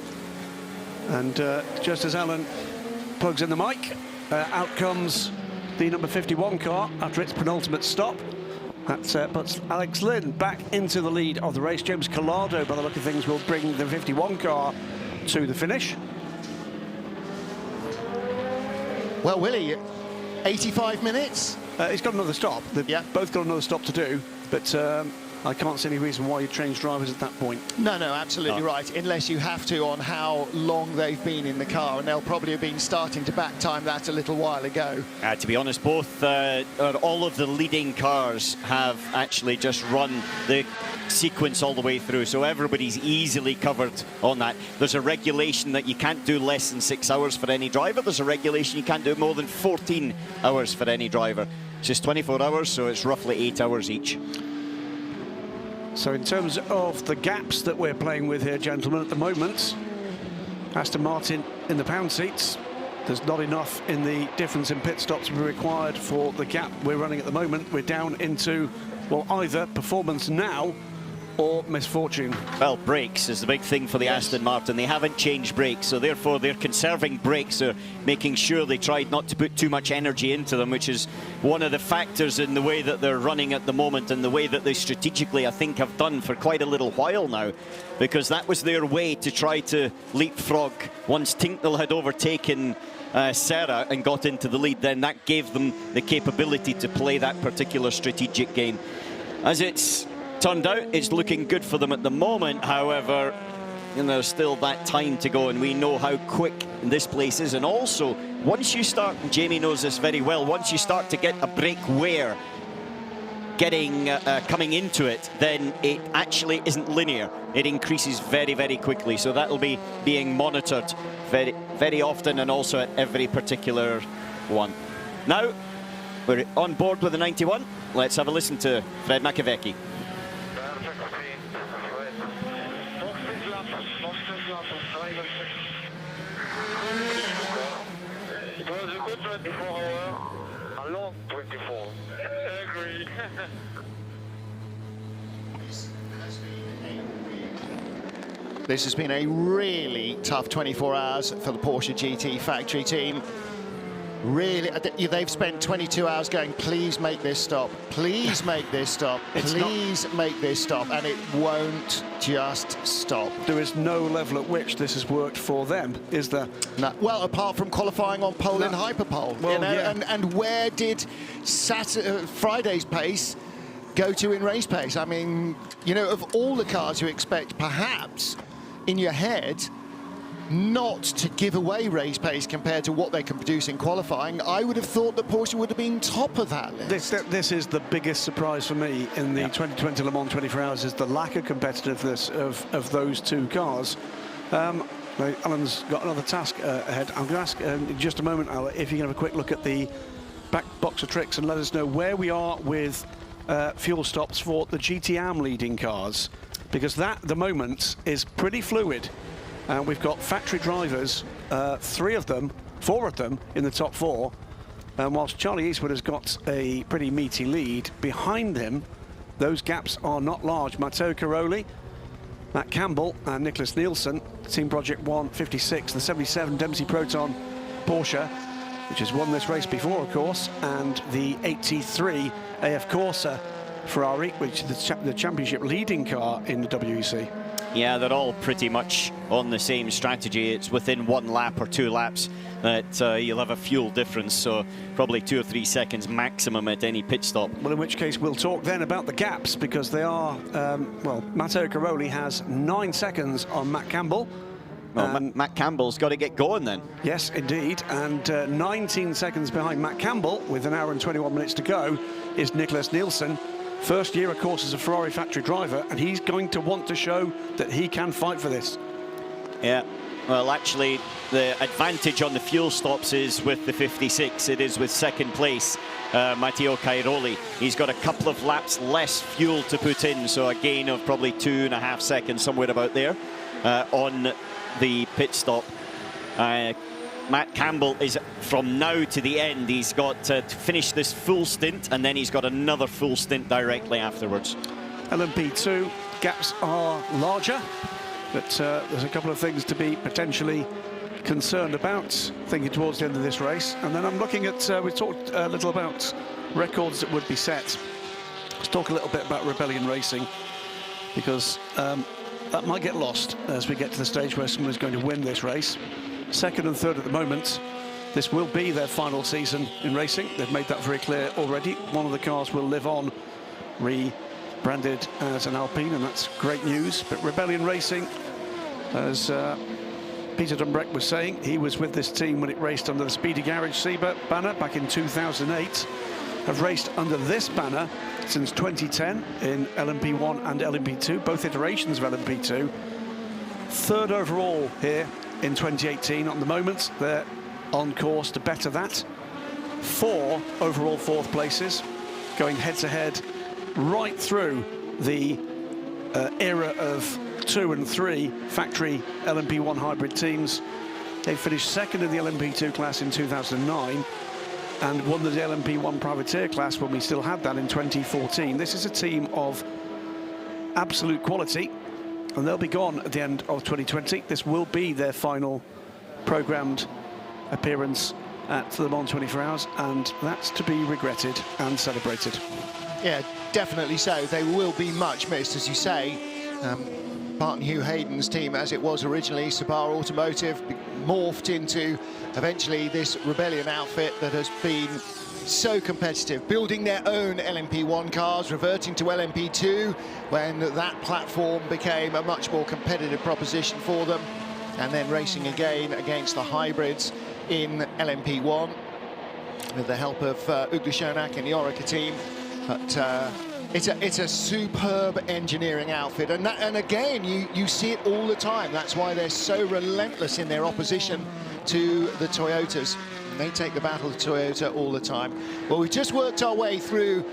And just as Alan plugs in the mic, out comes the number 51 car after its penultimate stop. That puts Alex Lynn back into the lead of the race. James Collado, by the look of things, will bring the 51 car to the finish. Well, Willie, 85 minutes? He's got another stop. They've both got another stop to do, but I can't see any reason why you change drivers at that point. No, absolutely right, unless you have to on how long they've been in the car, and they'll probably have been starting to back time that a little while ago. To be honest, both all of the leading cars have actually just run the sequence all the way through, so everybody's easily covered on that. There's a regulation that you can't do less than 6 hours for any driver. There's a regulation you can't do more than 14 hours for any driver. It's just 24 hours, so it's roughly 8 hours each. So in terms of the gaps that we're playing with here, gentlemen, at the moment, Aston Martin in the pound seats. There's not enough in the difference in pit stops required for the gap we're running at the moment. We're down into, well, either performance now or misfortune. Well, brakes is the big thing for the Aston Martin. They haven't changed brakes, so therefore they're conserving brakes. They're making sure they tried not to put too much energy into them, which is one of the factors in the way that they're running at the moment and the way that they strategically, I think, have done for quite a little while now, because that was their way to try to leapfrog. Once Tincknell had overtaken Serra and got into the lead, then that gave them the capability to play that particular strategic game. As it's turned out, it's looking good for them at the moment. However, there's still that time to go, and we know how quick this place is. And also, once you start, and Jamie knows this very well, once you start to get a brake wear coming into it, then it actually isn't linear. It increases very, very quickly. So that'll be being monitored very, very often, and also at every particular one. Now, we're on board with the 91. Let's have a listen to Fred McAvecchi. It was a good 24 hours, a long 24. Agree. This has been a really tough 24 hours for the Porsche GT factory team. Really, they've spent 22 hours going, please make this stop, please make this stop, please make this stop, and it won't just stop. There is no level at which this has worked for them, is there? No. Well, apart from qualifying on pole in hyperpole. Well, and where did Friday's pace go to in race pace? I mean, of all the cars you expect, perhaps, in your head, not to give away race pace compared to what they can produce in qualifying, I would have thought that Porsche would have been top of that list. This is the biggest surprise for me in the 2020 Le Mans 24 Hours, is the lack of competitiveness of those two cars. Alan's got another task ahead. I'm going to ask in just a moment, Alan, if you can have a quick look at the back box of tricks and let us know where we are with fuel stops for the GT-AM leading cars, because that, at the moment, is pretty fluid. We've got factory drivers, 4 of them in the top 4, whilst Charlie Eastwood has got a pretty meaty lead. Behind him, those gaps are not large. Matteo Caroli, Matt Campbell and Nicholas Nielsen, Team Project 156, the 77 Dempsey Proton Porsche, which has won this race before, of course, and the 83 AF Corsa Ferrari, which is the championship leading car in the WEC. Yeah, they're all pretty much on the same strategy. It's within 1 lap or 2 laps that you'll have a fuel difference, so probably 2 or 3 seconds maximum at any pit stop. Well, in which case we'll talk then about the gaps, because they are, well, Matteo Caroli has 9 seconds on Matt Campbell. Well, Matt Campbell's got to get going then. Yes, indeed, and 19 seconds behind Matt Campbell, with 1 hour and 21 minutes to go, is Nicholas Nielsen. First year, of course, as a Ferrari factory driver, and he's going to want to show that he can fight for this. Yeah, well, actually, the advantage on the fuel stops is with the 56. It is with second place, Matteo Cairoli. He's got a couple of laps less fuel to put in, so a gain of probably 2.5 seconds, somewhere about there, on the pit stop. Matt Campbell is, from now to the end, he's got to finish this full stint, and then he's got another full stint directly afterwards. LMP2 gaps are larger, but there's a couple of things to be potentially concerned about, thinking towards the end of this race. And then I'm looking at, we talked a little about records that would be set. Let's talk a little bit about Rebellion Racing, because that might get lost as we get to the stage where someone is going to win this race. Second and third at the moment. This will be their final season in racing. They've made that very clear already. One of the cars will live on, rebranded as an Alpine, and that's great news. But Rebellion Racing, as Peter Dumbreck was saying, he was with this team when it raced under the Speedy Garage Seba banner back in 2008. Have raced under this banner since 2010 in LMP1 and LMP2, both iterations of LMP2. Third overall here in 2018. On the moment, they're on course to better that. 4 overall fourth places, going head-to-head right through the era of 2 and 3 factory LMP1 hybrid teams. They finished second in the LMP2 class in 2009 and won the LMP1 privateer class when we still had that in 2014. This is a team of absolute quality, and they'll be gone at the end of 2020. This will be their final programmed appearance at Le Mans 24 Hours, and that's to be regretted and celebrated. Yeah, definitely so. They will be much missed, as you say. Martin Hugh Hayden's team, as it was originally, Sabar Automotive, morphed into eventually this Rebellion outfit that has been so competitive, building their own LMP1 cars, reverting to LMP2 when that platform became a much more competitive proposition for them, and then racing again against the hybrids in LMP1 with the help of Ugly Schoenack and the Orica team. But it's a superb engineering outfit, and again you see it all the time. That's why they're so relentless in their opposition to the Toyotas. They take the battle to Toyota all the time. Well, we've just worked our way through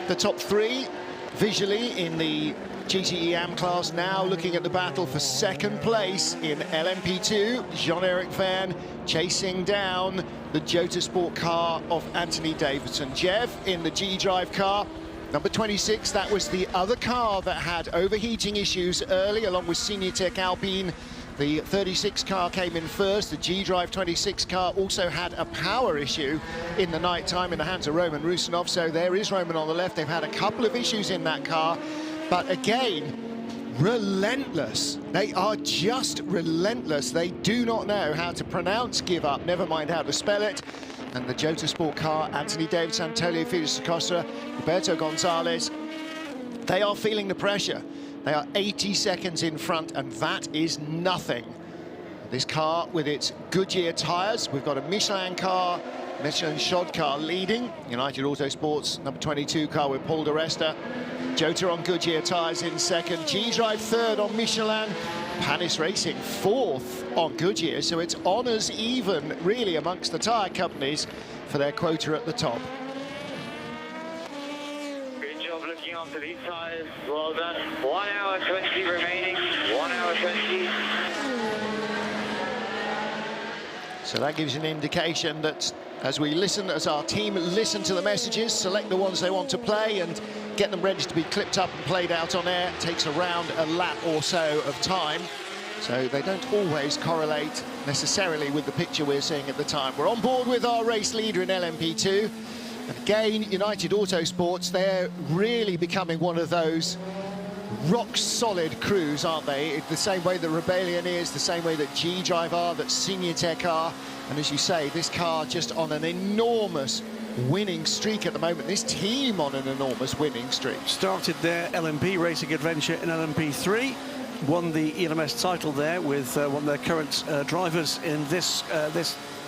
the top 3 visually in the GTE AM class. Now looking at the battle for second place in LMP2, Jean-Eric Verne chasing down the Jota Sport car of Anthony Davidson. Jev in the G-Drive car. Number 26, that was the other car that had overheating issues early, along with Senior Tech Alpine. The 36 car came in first. The G-Drive 26 car also had a power issue in the night time in the hands of Roman Rusinov. So there is Roman on the left. They've had a couple of issues in that car. But again, relentless. They are just relentless. They do not know how to pronounce give up, never mind how to spell it. And the Jota Sport car, Anthony Davidson, Antonio Felix Acosta, Roberto Gonzalez, they are feeling the pressure. They are 80 seconds in front, and that is nothing. This car with its Goodyear tyres, we've got a Michelin car, Michelin Shod car leading, United Autosports number 22 car with Paul di Resta. Jota on Goodyear tyres in second, G-Drive third on Michelin, Panis Racing fourth on Goodyear, so it's honours even really amongst the tyre companies for their quota at the top. Good job looking after these tyres, well done. 1 hour 20 remaining, 1 hour 20. So that gives an indication that as we listen, as our team listen to the messages, select the ones they want to play and get them ready to be clipped up and played out on air, it takes around a lap or so of time. So they don't always correlate necessarily with the picture we're seeing at the time. We're on board with our race leader in LMP2. And again, United Autosports, they're really becoming one of those rock-solid crews, aren't they? The same way that Rebellion is, the same way that G-Drive are, that Senior Tech are. And as you say, this car just on an enormous winning streak at the moment. This team on an enormous winning streak. Started their LMP racing adventure in LMP3, won the ELMS title there with one of their current drivers in this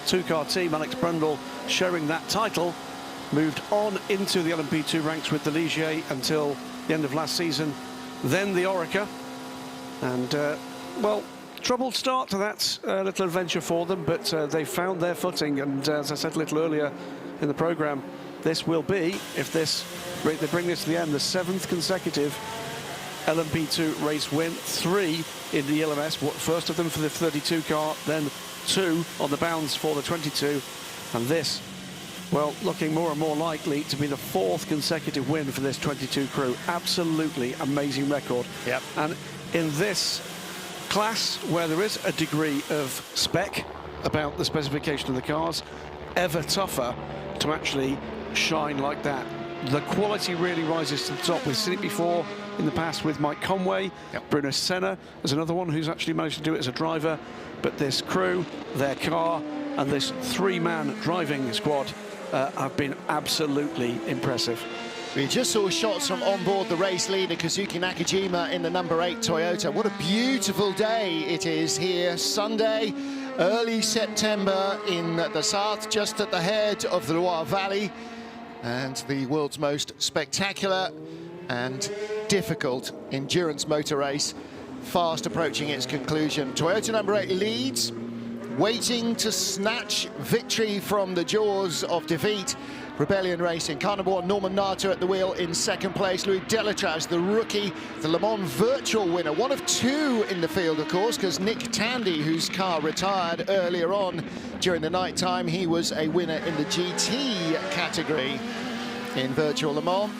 two-car team, Alex Brundle, sharing that title. Moved on into the LMP2 ranks with the Ligier until the end of last season. Then the Orica, and well, troubled start to that little adventure for them, but they found their footing, and as I said a little earlier in the programme, this will be, if they bring this to the end, the 7th consecutive LMP2 race win, 3 in the ELMS, first of them for the 32 car, then 2 on the bounds for the 22, and this, well, looking more and more likely to be the 4th consecutive win for this 22 crew. Absolutely amazing record. Yep. And in this class, where there is a degree of spec about the specification of the cars, ever tougher to actually shine like that. the quality really rises to the top. We've seen it before in the past with Mike Conway. Bruno Senna is another one who's actually managed to do it as a driver. But this crew, their car, and this three-man driving squad have been absolutely impressive. We just saw shots from on board the race leader, Kazuki Nakajima, in the number 8 Toyota. What a beautiful day it is here. Sunday, early September in the south, just at the head of the Loire Valley. And the world's most spectacular and difficult endurance motor race, fast approaching its conclusion. Toyota number 8 leads, waiting to snatch victory from the jaws of defeat. Rebellion Racing, Carnivore, Norman Nata at the wheel in second place. Louis Delatraz, the rookie, the Le Mans virtual winner. One of two in the field, of course, because Nick Tandy, whose car retired earlier on during the night time, he was a winner in the GT category in virtual Le Mans.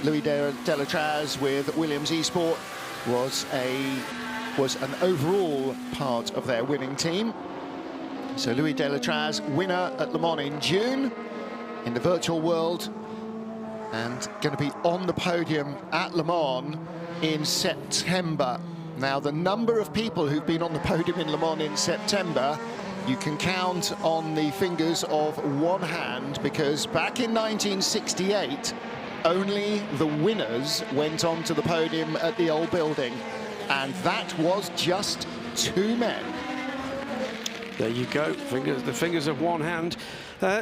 Louis Delatraz with Williams eSport was an overall part of their winning team. So Louis Delatraz, winner at Le Mans in June in the virtual world, and going to be on the podium at Le Mans in September. Now, the number of people who've been on the podium in Le Mans in September, you can count on the fingers of one hand, because back in 1968, only the winners went onto the podium at the old building, and that was just 2 men. There you go, the fingers of one hand.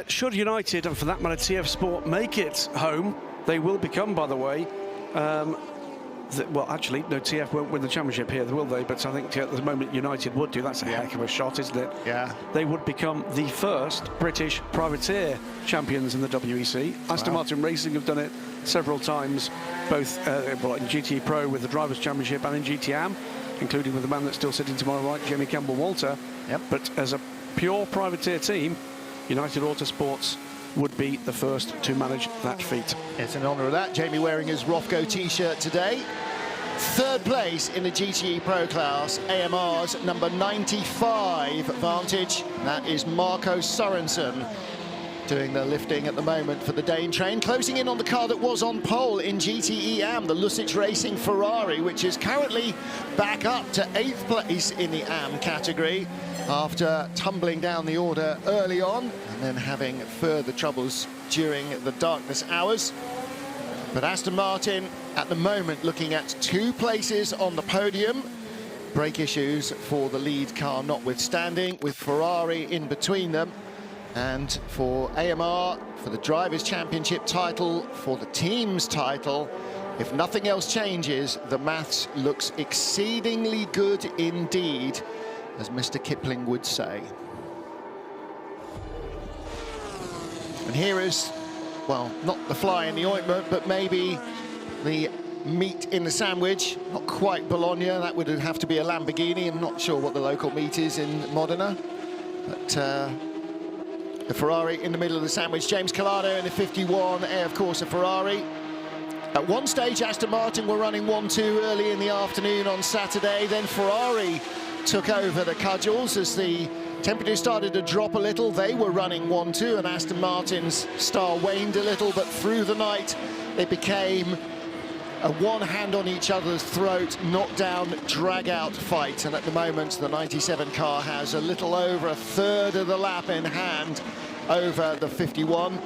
Should United, and for that matter TF Sport, make it home, they will become, by the way, well, actually, no, TF won't win the championship here, will they? But I think at the moment United would do. That's a heck of a shot, isn't it? Yeah. They would become the first British privateer champions in the WEC. Aston Martin Racing have done it several times, both well, in GT Pro with the Drivers' Championship and in GTAM, including with the man that's still sitting to my right, Jamie Campbell-Walter. Yep. But as a pure privateer team, United Autosports would be the first to manage that feat. It's an honour of that. Jamie wearing his Rothko t-shirt today. Third place in the GTE Pro class, AMR's number 95 Vantage. That is Marco Sorensen doing the lifting at the moment for the Dane train. Closing in on the car that was on pole in GTE AM, the Lusic Racing Ferrari, which is currently back up to 8th place in the AM category after tumbling down the order early on and then having further troubles during the darkness hours. But Aston Martin at the moment looking at 2 places on the podium. Brake issues for the lead car notwithstanding, with Ferrari in between them. And for AMR, for the Drivers' Championship title, for the team's title, if nothing else changes, the maths looks exceedingly good indeed, as Mr. Kipling would say. And here is, well, not the fly in the ointment, but maybe the meat in the sandwich. Not quite Bologna, that would have to be a Lamborghini. I'm not sure what the local meat is in Modena, but the Ferrari in the middle of the sandwich. James Collado in the 51, of course, a Ferrari. At one stage, Aston Martin were running 1-2 early in the afternoon on Saturday. Then Ferrari took over the cudgels as the temperature started to drop a little. They were running 1-2, and Aston Martin's star waned a little, but through the night, it became a one hand on each other's throat, knock-down, drag-out fight. And at the moment, the 97 car has a little over a third of the lap in hand over the 51.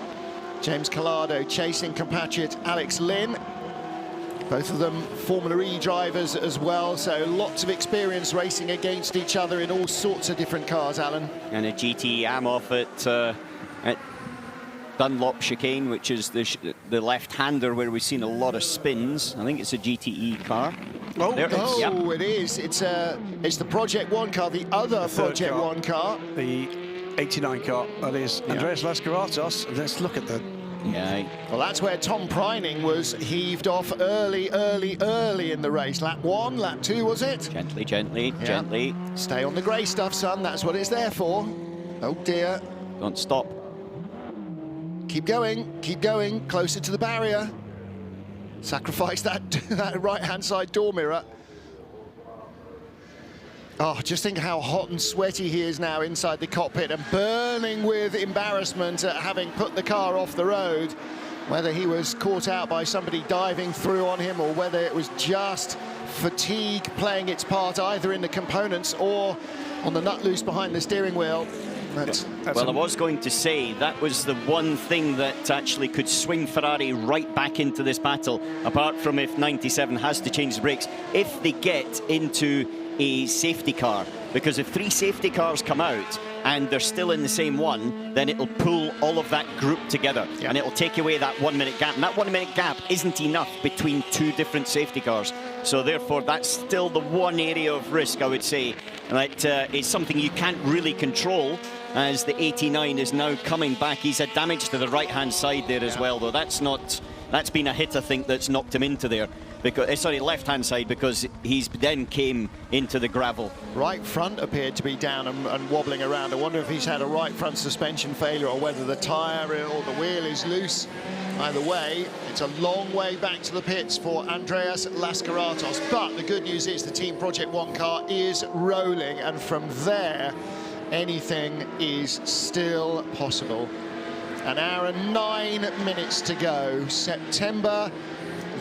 James Collado chasing compatriot Alex Lynn. Both of them Formula E drivers as well, so lots of experience racing against each other in all sorts of different cars, Alan. And a GT AM off at Dunlop chicane, which is the left-hander where we've seen a lot of spins. I think it's a GTE car. Oh, there it is. Yep. It is. It's the Project One car, the other Project One car. The 89 car, that is Andreas Lascaratos. Let's look at the... Yeah. Well, that's where Tom Preining was heaved off early in the race. Lap 1, lap 2, was it? Gently, gently, gently. Stay on the grey stuff, son. That's what it's there for. Oh, dear. Don't stop. Keep going, closer to the barrier. Sacrifice that right-hand side door mirror. Oh, just think how hot and sweaty he is now inside the cockpit and burning with embarrassment at having put the car off the road. whether he was caught out by somebody diving through on him or whether it was just fatigue playing its part either in the components or on the nut loose behind the steering wheel. Well, I was going to say that was the one thing that actually could swing Ferrari right back into this battle, apart from if 97 has to change the brakes, if they get into a safety car. Because if 3 safety cars come out and they're still in the same one, then it'll pull all of that group together, and it'll take away that 1 minute gap. And that 1 minute gap isn't enough between 2 different safety cars. So therefore, that's still the one area of risk, I would say. That it's something you can't really control, as the 89 is now coming back. He's had damage to the right-hand side there as well, though that's been a hit, I think, that's knocked him into there. Because, sorry, left-hand side, because he's then came into the gravel. Right front appeared to be down and wobbling around. I wonder if he's had a right front suspension failure or whether the tyre or the wheel is loose. Either way, it's a long way back to the pits for Andreas Lascaratos. But the good news is the Team Project One car is rolling, and from there, anything is still possible. An hour and 9 minutes to go. September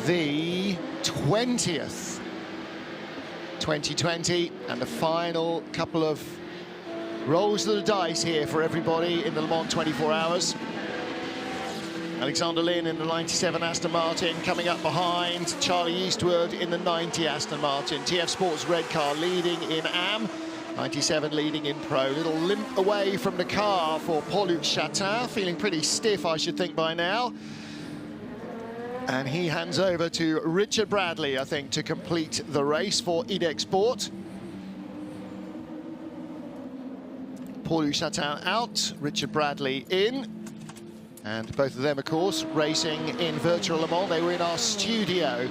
the 20th, 2020, and the final couple of rolls of the dice here for everybody in the Le Mans 24 hours. Alexander Lynn in the 97 Aston Martin coming up behind Charlie Eastwood in the 90 Aston Martin. TF Sports red car leading in AM, 97 leading in Pro. Little limp away from the car for Paul-Luc Chatin, feeling pretty stiff, I should think, by now. And he hands over to Richard Bradley, I think, to complete the race for IDEC Sport. Paul-Luc Chatin out, Richard Bradley in. And both of them, of course, racing in Virtual Le Mans. They were in our studio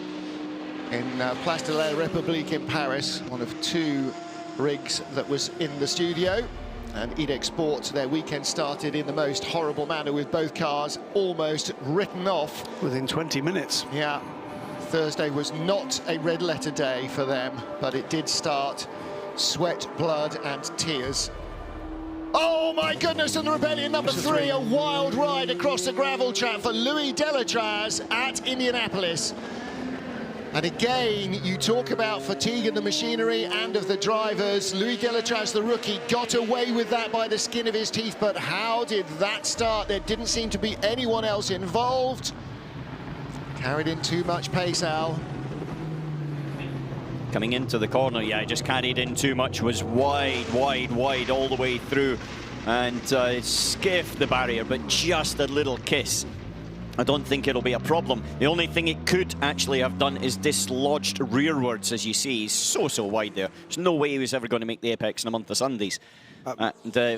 in Place de la République in Paris, one of 2 rigs that was in the studio. And IDEC Sport, their weekend started in the most horrible manner, with both cars almost written off. Within 20 minutes. Yeah. Thursday was not a red letter day for them, but it did start sweat, blood and tears. Oh my goodness, and the Rebellion number 3, a wild ride across the gravel track for Louis Delatraz at Indianapolis. And again, you talk about fatigue of the machinery and of the drivers. Louis Delatraz, the rookie, got away with that by the skin of his teeth, but how did that start? There didn't seem to be anyone else involved. Carried in too much pace, Al. Coming into the corner, yeah, just carried in too much, was wide all the way through, and skiffed the barrier, but just a little kiss. I don't think it'll be a problem. The only thing it could actually have done is dislodged rearwards, as you see. He's so wide there. There's no way he was ever going to make the apex in a month of Sundays. And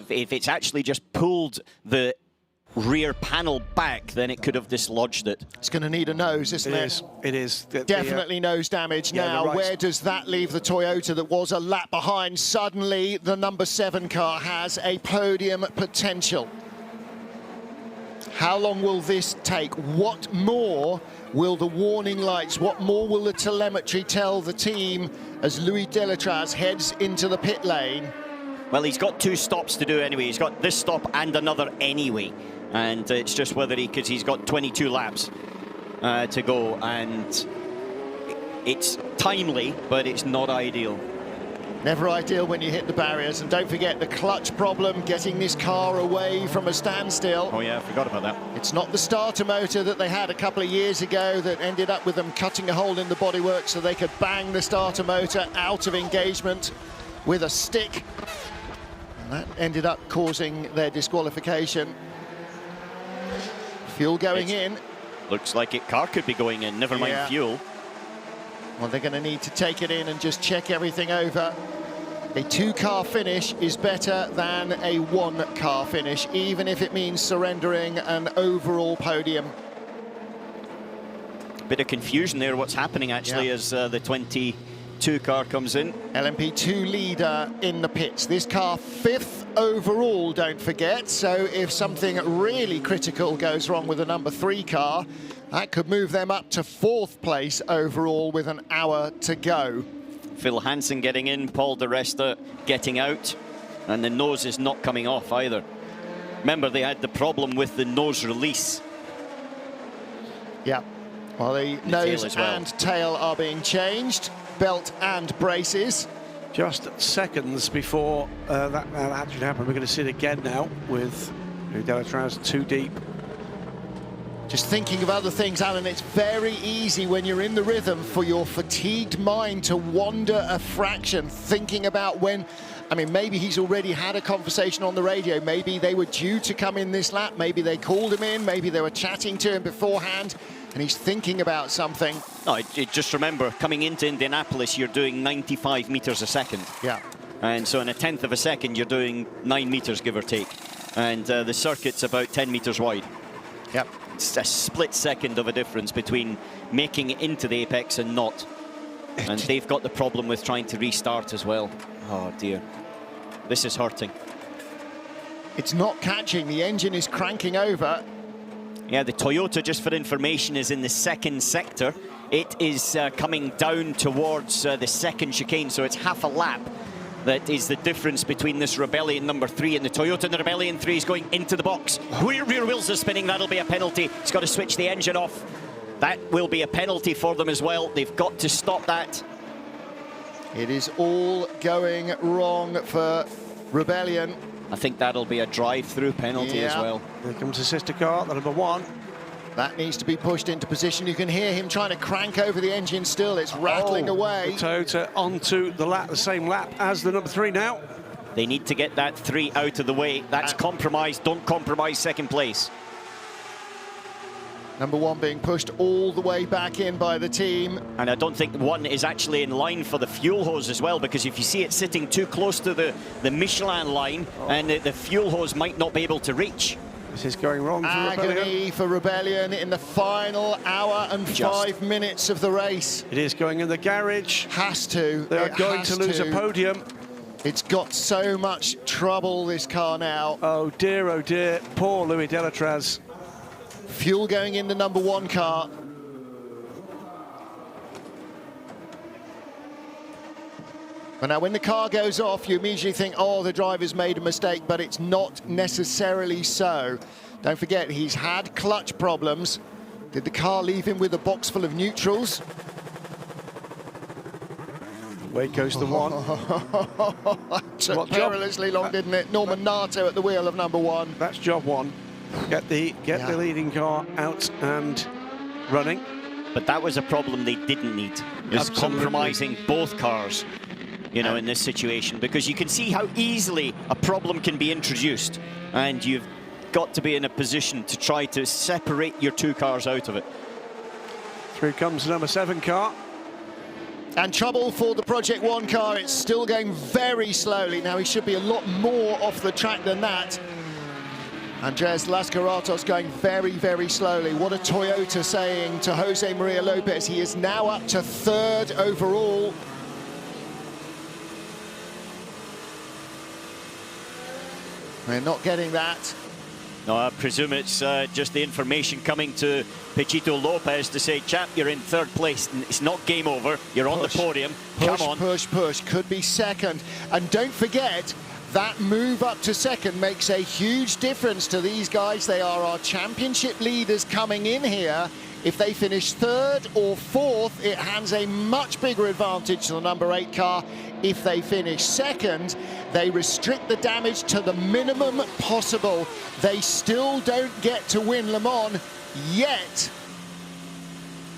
if it's actually just pulled the rear panel back, then it could have dislodged it. It's going to need a nose, isn't it? It is. Definitely nose damage. Now, where does that leave the Toyota that was a lap behind? Suddenly, the number 7 car has a podium potential. How long will this take? What more will the warning lights, what more will the telemetry tell the team as Louis Delatraz heads into the pit lane? Well, he's got 2 stops to do anyway. He's got this stop and another anyway. And it's just whether because he's got 22 laps to go, and it's timely, but it's not ideal. Never ideal when you hit the barriers, and don't forget the clutch problem, getting this car away from a standstill. Oh yeah, I forgot about that. It's not the starter motor that they had a couple of years ago that ended up with them cutting a hole in the bodywork so they could bang the starter motor out of engagement with a stick. And that ended up causing their disqualification. Fuel going in. Looks like car could be going in, never mind fuel. Well, they're going to need to take it in and just check everything over. A 2-car finish is better than a 1-car finish, even if it means surrendering an overall podium. Bit of confusion there, what's happening actually as the 22 car comes in. LMP2 leader in the pits. This car 5th overall, don't forget. So if something really critical goes wrong with the number 3 car, that could move them up to 4th place overall with an hour to go. Phil Hansen getting in, Paul Di Resta getting out, and the nose is not coming off either. Remember, they had the problem with the nose release. Yeah. Well, the nose and tail are being changed, belt and braces. Just seconds before that actually happened. We're going to see it again now with Delatraz too deep. Just thinking of other things, Alan, it's very easy when you're in the rhythm for your fatigued mind to wander a fraction, thinking about when, I mean, maybe he's already had a conversation on the radio, maybe they were due to come in this lap, maybe they called him in, maybe they were chatting to him beforehand, and he's thinking about something. No, just remember, coming into Indianapolis, you're doing 95 meters a second. Yeah. And so in a tenth of a second, you're doing 9 meters, give or take. And the circuit's about 10 meters wide. Yep. It's a split second of a difference between making it into the apex and not. And they've got the problem with trying to restart as well. Oh dear, this is hurting. It's not catching, the engine is cranking over. Yeah, the Toyota, just for information, is in the second sector. It is coming down towards the second chicane, so it's half a lap. That is the difference between this Rebellion number 3 and the Toyota. And the Rebellion 3 is going into the box. Rear wheels are spinning, that'll be a penalty. It's got to switch the engine off. That will be a penalty for them as well. They've got to stop that. It is all going wrong for Rebellion. I think that'll be a drive-through penalty as well. Here comes the sister car, the number 1. That needs to be pushed into position. You can hear him trying to crank over the engine still. It's rattling away. The Toyota onto the lap, the same lap as the number 3 now. They need to get that 3 out of the way. That's compromised. Don't compromise second place. Number 1 being pushed all the way back in by the team. And I don't think 1 is actually in line for the fuel hose as well, because if you see it sitting too close to the Michelin line, and the fuel hose might not be able to reach. This is going wrong for Rebellion. Agony for Rebellion in the final hour and 5 minutes of the race. It is going in the garage. Has to. They are going to lose a podium. It's got so much trouble, this car now. Oh dear, poor Louis Delatraz. Fuel going in the number 1 car. But now when the car goes off, you immediately think, oh, the driver's made a mistake, but it's not necessarily so. Don't forget, he's had clutch problems. Did the car leave him with a box full of neutrals? Away goes the 1. That took perilously long, didn't it? Norman Nato at the wheel of number 1. That's job 1. Get the leading car out and running. But that was a problem they didn't need. It's compromising both cars, you know, in this situation, because you can see how easily a problem can be introduced, and you've got to be in a position to try to separate your 2 cars out of it. Through comes the number 7 car. And trouble for the Project 1 car. It's still going very slowly. Now he should be a lot more off the track than that. Andres Las Carreras going very, very slowly. What a Toyota saying to Jose Maria Lopez. He is now up to 3rd overall. We're not getting that. No, I presume it's just the information coming to Pechito Lopez to say, chap, you're in 3rd place. It's not game over. You're on the podium. Come on. Push. Could be 2nd. And don't forget, that move up to 2nd makes a huge difference to these guys. They are our championship leaders coming in here. If they finish 3rd or 4th, it hands a much bigger advantage to the number 8 car. If they finish 2nd, they restrict the damage to the minimum possible. They still don't get to win Le Mans yet,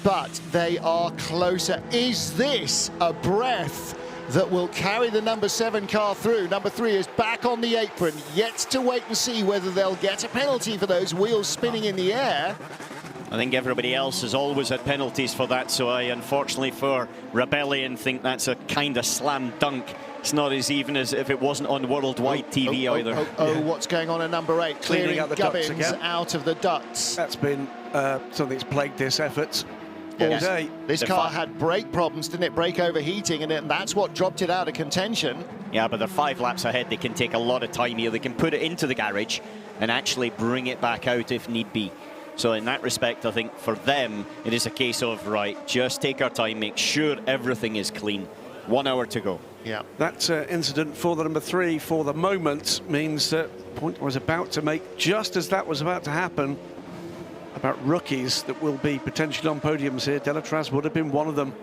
but they are closer. Is this a breath that will carry the number 7 car through? Number 3 is back on the apron, yet to wait and see whether they'll get a penalty for those wheels spinning in the air. I think everybody else has always had penalties for that, so I, unfortunately for Rebellion, think that's a kind of slam dunk. It's not as even as if it wasn't on worldwide TV either. What's going on at number 8? Clearing out the gubbins ducts again. out of the ducts. That's been something that's plagued this effort all day. This car had brake problems, didn't it? Brake overheating, and that's what dropped it out of contention. Yeah, but they're 5 laps ahead. They can take a lot of time here. They can put it into the garage and actually bring it back out if need be. So in that respect, I think for them, it is a case of, right, just take our time, make sure everything is clean. 1 hour to go. Yeah. That incident for the number 3 for the moment means that point I was about to make, just as that was about to happen, about rookies that will be potentially on podiums here. Delatraz would have been one of them.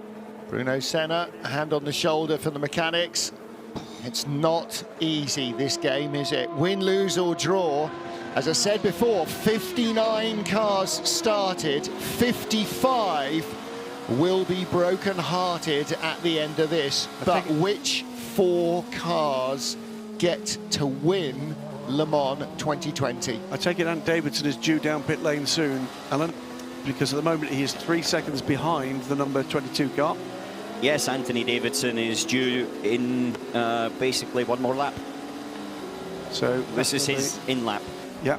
Bruno Senna, a hand on the shoulder for the mechanics. It's not easy, this game, is it? Win, lose or draw. As I said before, 59 cars started, 55 will be broken-hearted at the end of this. But which 4 cars get to win Le Mans 2020? I take it Ant Davidson is due down pit lane soon, Alan, because at the moment he is 3 seconds behind the number 22 car. Yes, Anthony Davidson is due in basically one more lap. So this is his in lap. Yeah.